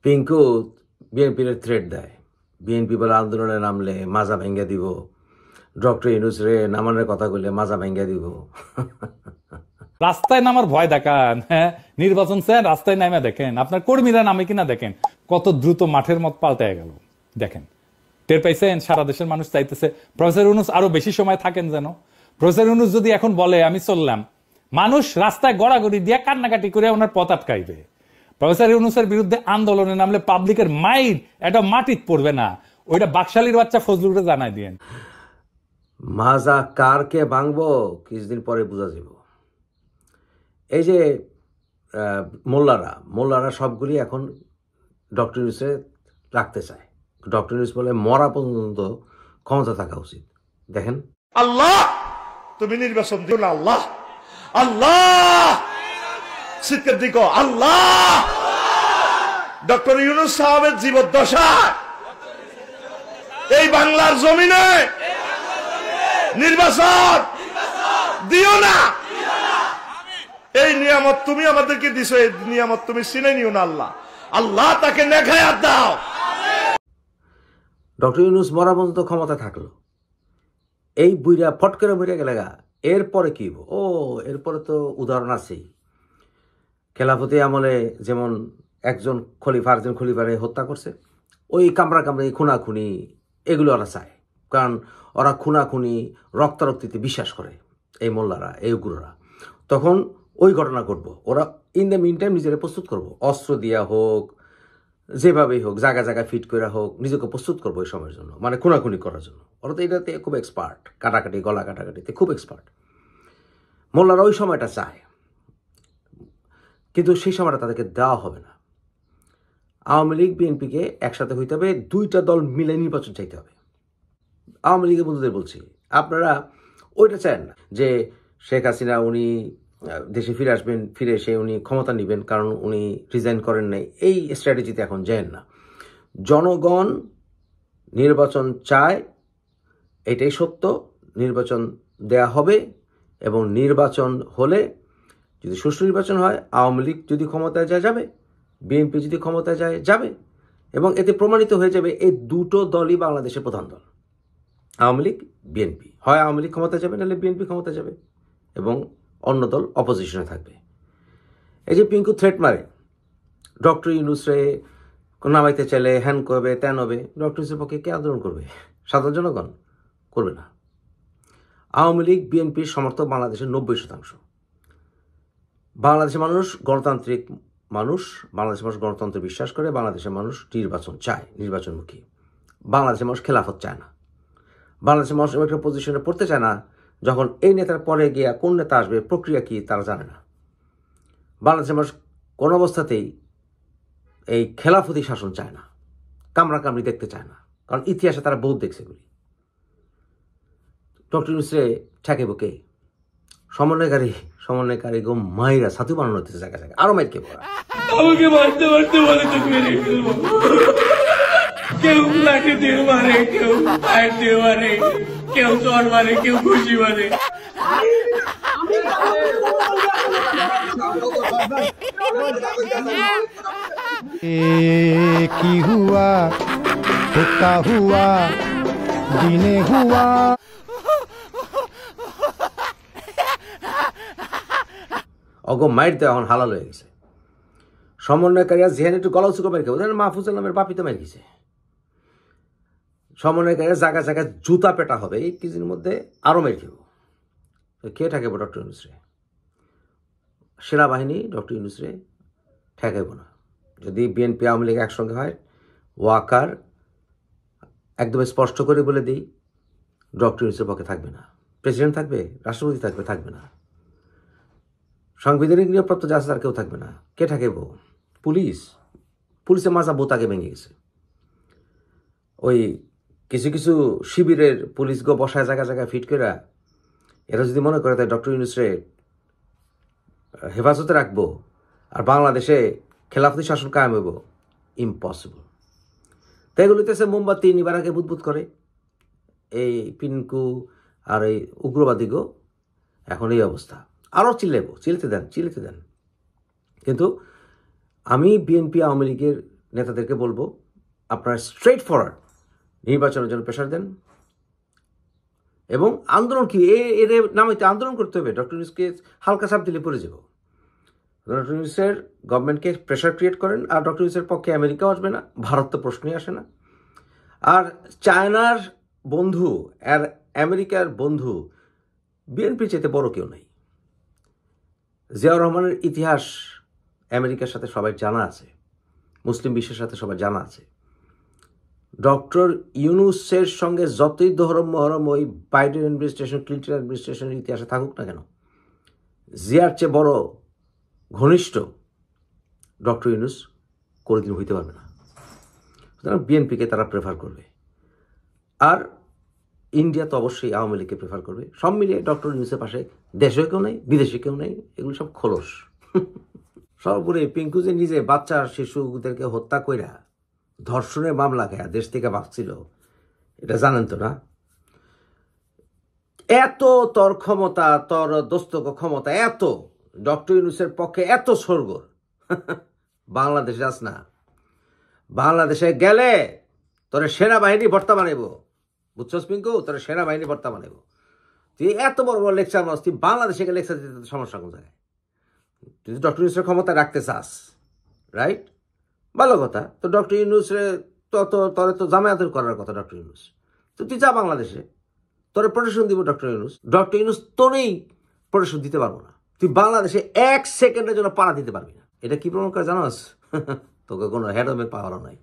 পিঙ্কু বিএনপির থ্রেট দেয়, বিএনপি বলে আন্দোলনে নামলে মাজা ভেঙ্গে দিব, ডক্টর ইউনূস রে নামানোর কথা বললে মাজা ভেঙ্গে দিব। রাস্তায় নামার ভয় দেখান, হ্যাঁ নির্বাচন চান রাস্তায় নামে দেখেন আপনার কর্মীরা নামে কিনা দেখেন, কত দ্রুত মাঠের মত পাল্টে গেল দেখেন। টের পাইছেন সারা দেশের মানুষ চাইতেছে প্রফেসর ইউনূস আরো বেশি সময় থাকেন যেন। প্রফেসর ইউনূস যদি এখন বলে আমি চললাম, মানুষ রাস্তায় গড়াগড়ি দিয়ে কান্নাকাটি করে ওনার পথ আটকাইবে। প্রফেসর ইউনূসের বিরুদ্ধে আন্দোলনে নামলে পাবলিকের মাইর এটা মাটিত পড়বে না, ওইটা বাকশালীর বাচ্চা ফজলুরে জানাই দিয়েন। মাজা কারকে ভাঙবো কিছুদিন পরে বোঝা যাব। এই যে মোল্লারা সবগুলি এখন ডক্টর ইউনূসে রাখতে চায়। ডক্টর ইউনূস বলে মরা পর্যন্ত ক্ষমতা থাকা উচিত। দেখেন, আল্লাহ তুমি নির্বাচন দিও না, আল্লাহ আল্লাহ সিদ্দিক দিকো, আল্লাহ ডক্টর ইউনূস সাহেবের জীবদ্দশা এই বাংলার জমিনে নির্বাচন দিও না। এই নিয়ামত তুমি আমাদেরকে দিছো, এই নিয়ামত তুমি চিনে নিও না আল্লাহ। আল্লাহ তাকে নেখায়াত দাও। ডক্টর ইউনূস মরা পর্যন্ত ক্ষমতা থাকলো, এই বুইরা ফট করে মরে গেলে গা, এরপরে কি? এরপরে তো উদাহরণ আছেই। খেলাফতি আমলে যেমন একজন খলিফারে হত্যা করছে, ওই কামড়ি খুনাখুনি এগুলো ওরা চায়, কারণ ওরা খুনাখুনি রক্তারক্তিতে বিশ্বাস করে এই মোল্লারা, এই উগ্ররা। তখন ওই ঘটনা ঘটবো, ওরা ইন দ্য মিন টাইম নিজেরা প্রস্তুত করবো, অস্ত্র দিয়া হোক, যেভাবেই হোক, জায়গা ফিট করে হোক, নিজেকে প্রস্তুত করবো এই সময়ের জন্য, মানে খুনাখুনি করার জন্য। ওরা তো এটাতে খুব এক্সপার্ট, কাটাকাটি গলা কাটাকাটিতে খুব এক্সপার্ট। মোল্লারা ওই সময়টা চায়, কিন্তু সেই সময়টা তাদেরকে দেওয়া হবে না। আওয়ামী লীগ বিএনপিকে একসাথে হইতে হবে, দুইটা দল মিলে নির্বাচন চাইতে হবে। আওয়ামী লীগের বন্ধুদের বলছি, আপনারা ওইটা চান না যে শেখ হাসিনা উনি দেশে ফিরে আসবেন, ফিরে এসে উনি ক্ষমতা নেবেন, কারণ উনি রিজাইন করেন নাই। এই স্ট্র্যাটেজিতে এখন যান না। জনগণ নির্বাচন চায়, এটাই সত্য। নির্বাচন দেয়া হবে, এবং নির্বাচন হলে যদি সুষ্ঠু নির্বাচন হয়, আওয়ামী লীগ যদি ক্ষমতায় যায় যাবে, বিএনপি যদি ক্ষমতায় যায় যাবে, এবং এতে প্রমাণিত হয়ে যাবে এই দুটো দলই বাংলাদেশের প্রধান দল, আওয়ামী লীগ বিএনপি। হয় আওয়ামী লীগ ক্ষমতায় যাবে, নাহলে বিএনপি ক্ষমতায় যাবে, এবং অন্য দল অপোজিশনে থাকবে। এই যে পিঙ্কু থ্রেট মারে, ডক্টর ইউনূসরে নামাইতে চাইলে হ্যান করবে, ত্যান হবে, ডক্টর ইউনূসের পক্ষে কে আন্দোলন করবে? সাধারণ জনগণ করবে না। আওয়ামী লীগ বিএনপির সমর্থক বাংলাদেশের 90%। বাংলাদেশের মানুষ গণতান্ত্রিক মানুষ, বাংলাদেশের মানুষ গণতন্ত্রে বিশ্বাস করে, বাংলাদেশের মানুষ নির্বাচন চায়, নির্বাচনমুখী। বাংলাদেশের মানুষ খেলাফত চায় না। বাংলাদেশের মানুষ একটা পজিশনে পড়তে চায় না যখন এই নেতার পরে গিয়া কোন নেতা আসবে, প্রক্রিয়া কি তারা জানে না। বাংলাদেশের মানুষ কোনো অবস্থাতেই এই খেলাফতি শাসন চায় না, কামড়ি দেখতে চায় না, কারণ ইতিহাসে তারা বহুত দেখছে এগুলি। ডক্টর ইউনূসরে ঠেকে কে? সমন্বয়কারী গো মাইরা সাথু বানানো হতেছে জায়গায়, আরো মাইর কে পড়া। আমাকে মারতে বলে তো মেরে ফেলবো। কেউ লাঠি দিয়ে মারে, কেউ পায়ের দিয়ে মারে, কেউ চর মারে, কেউ খুশি মারে। কি হুয়া হুক্কা হুয়া দিনে হুয়া। অগো মাইর দেওয়া এখন হালাল হয়ে গেছে। সমন্বয়কারীরা যেখানে একটু গলা উঁচু করে মেরে খেয়ে, মাহফুজুল নামের বাপিতে মেরে গেছে। সমন্বয়কারীরা জায়গায় জুতা পেটা হবে, এই কিছুদিনের মধ্যে আরো মেরে খেব। কে ঠেকাবো ডক্টর ইউনূসরে? সেনাবাহিনী ডক্টর ইউনূসরে ঠেকাইব না। যদি বিএনপি আওয়ামী লীগ একসঙ্গে হয়, ওয়াকার একদম স্পষ্ট করে বলে দিই, ডক্টর ইউনূসের পক্ষে থাকবে না। প্রেসিডেন্ট থাকবে, রাষ্ট্রপতি থাকবে না, সাংবিধানিক নিরাপত্তা যা আছে তার কেউ থাকবে না। কে ঠেকাইব? পুলিশের মাজা বোতাকে ভেঙে গেছে। ওই কিছু শিবিরের পুলিশ গো বসায় জায়গায় ফিট করে, এরা যদি মনে করে তাই ডক্টর ইউনূসরে হেফাজতে রাখবো আর বাংলাদেশে খেলাফতি শাসন কায়েম হইব, ইম্পসিবল। তাই এগুলিতেছে মোমবাতি নিবার আগে বুদবুদ করে এই পিনকু আর এই উগ্রবাদী গো। এখন এই অবস্থা, আরও চিল্লাইব, চিলতে দেন। কিন্তু আমি বিএনপি আওয়ামী লীগের নেতাদেরকে বলবো আপনারা স্ট্রেট ফরওয়ার্ড নির্বাচনের জন্য প্রেশার দেন এবং আন্দোলন কি এর নামে আন্দোলন করতে হবে। ডক্টর ইউনূসকে হালকা চাপ দিলে পড়ে যাব। ডক্টর ইউনূসের গভর্নমেন্টকে প্রেশার ক্রিয়েট করেন। আর ডক্টর ইউনূসের পক্ষে আমেরিকাও আসবে না, ভারত তো প্রশ্নই আসে না। আর চায়নার বন্ধু আর আমেরিকার বন্ধু বিএনপি চাইতে বড় কেউ নাই। জিয়াউর রহমানের ইতিহাস আমেরিকার সাথে সবাই জানা আছে, মুসলিম বিশ্বের সাথে সবাই জানা আছে। ডক্টর ইউনূসের সঙ্গে যতই দহরম মহরম ওই বাইডেন অ্যাডমিনিস্ট্রেশন, ক্লিন্টন অ্যাডমিনিস্ট্রেশনের ইতিহাসে থাকুক না কেন, জিয়ার চেয়ে বড় ঘনিষ্ঠ ডক্টর ইউনূস কোনোদিন হইতে পারবে না। সুতরাং বিএনপিকে তারা প্রেফার করবে। আর ইন্ডিয়া তো অবশ্যই আওয়ামী লীগকে প্রেফার করবে। সব মিলিয়ে ডক্টর ইউনূসের পাশে দেশেও কেউ নেই, বিদেশে কেউ নেই, এগুলো সব খোলস। সর্বোপরি পিঙ্কু যে নিজে বাচ্চা শিশুদেরকে হত্যা কইরা ধর্ষণের মামলা খায় দেশ থেকে ভাবছিল, এটা জানেন তো না? এত তোর ক্ষমতা, তোর দোস্তক ক্ষমতা, এত ডক্টর ইউনূসের পক্ষে এত সরগোর, বাংলাদেশে যাস না। বাংলাদেশে গেলে তোর সেনাবাহিনী ভর্তা বানাইব, বুঝছস পিঙ্কু? তোর সেনাবাহিনী ভর্তা বানাইব। তুই এত বড় বড় লেকচার মাস, তুই বাংলাদেশে গেলে লেকচার দিতে সমস্যা কোন জায়গায়? তুই ডক্টর ইউনূসের ক্ষমতা রাখতে চাস, রাইট? ভালো কথা। তো ডক্টর ইউনূসের তোরে তো জামায়াতের করার কথা ডক্টর ইউনূস। তো তুই যা বাংলাদেশে, তোরে প্রোটেকশন দিব ডক্টর ইউনূস। ডক্টর ইউনূস তোরেই প্রোটেকশন দিতে পারবো না। তুই বাংলাদেশে 1 সেকেন্ডের জন্য পাড়া দিতে পারবি না। এটা কি প্রমাণ করে জানোস? তোকে কোনো হেডমের পাওয়ারও নাই।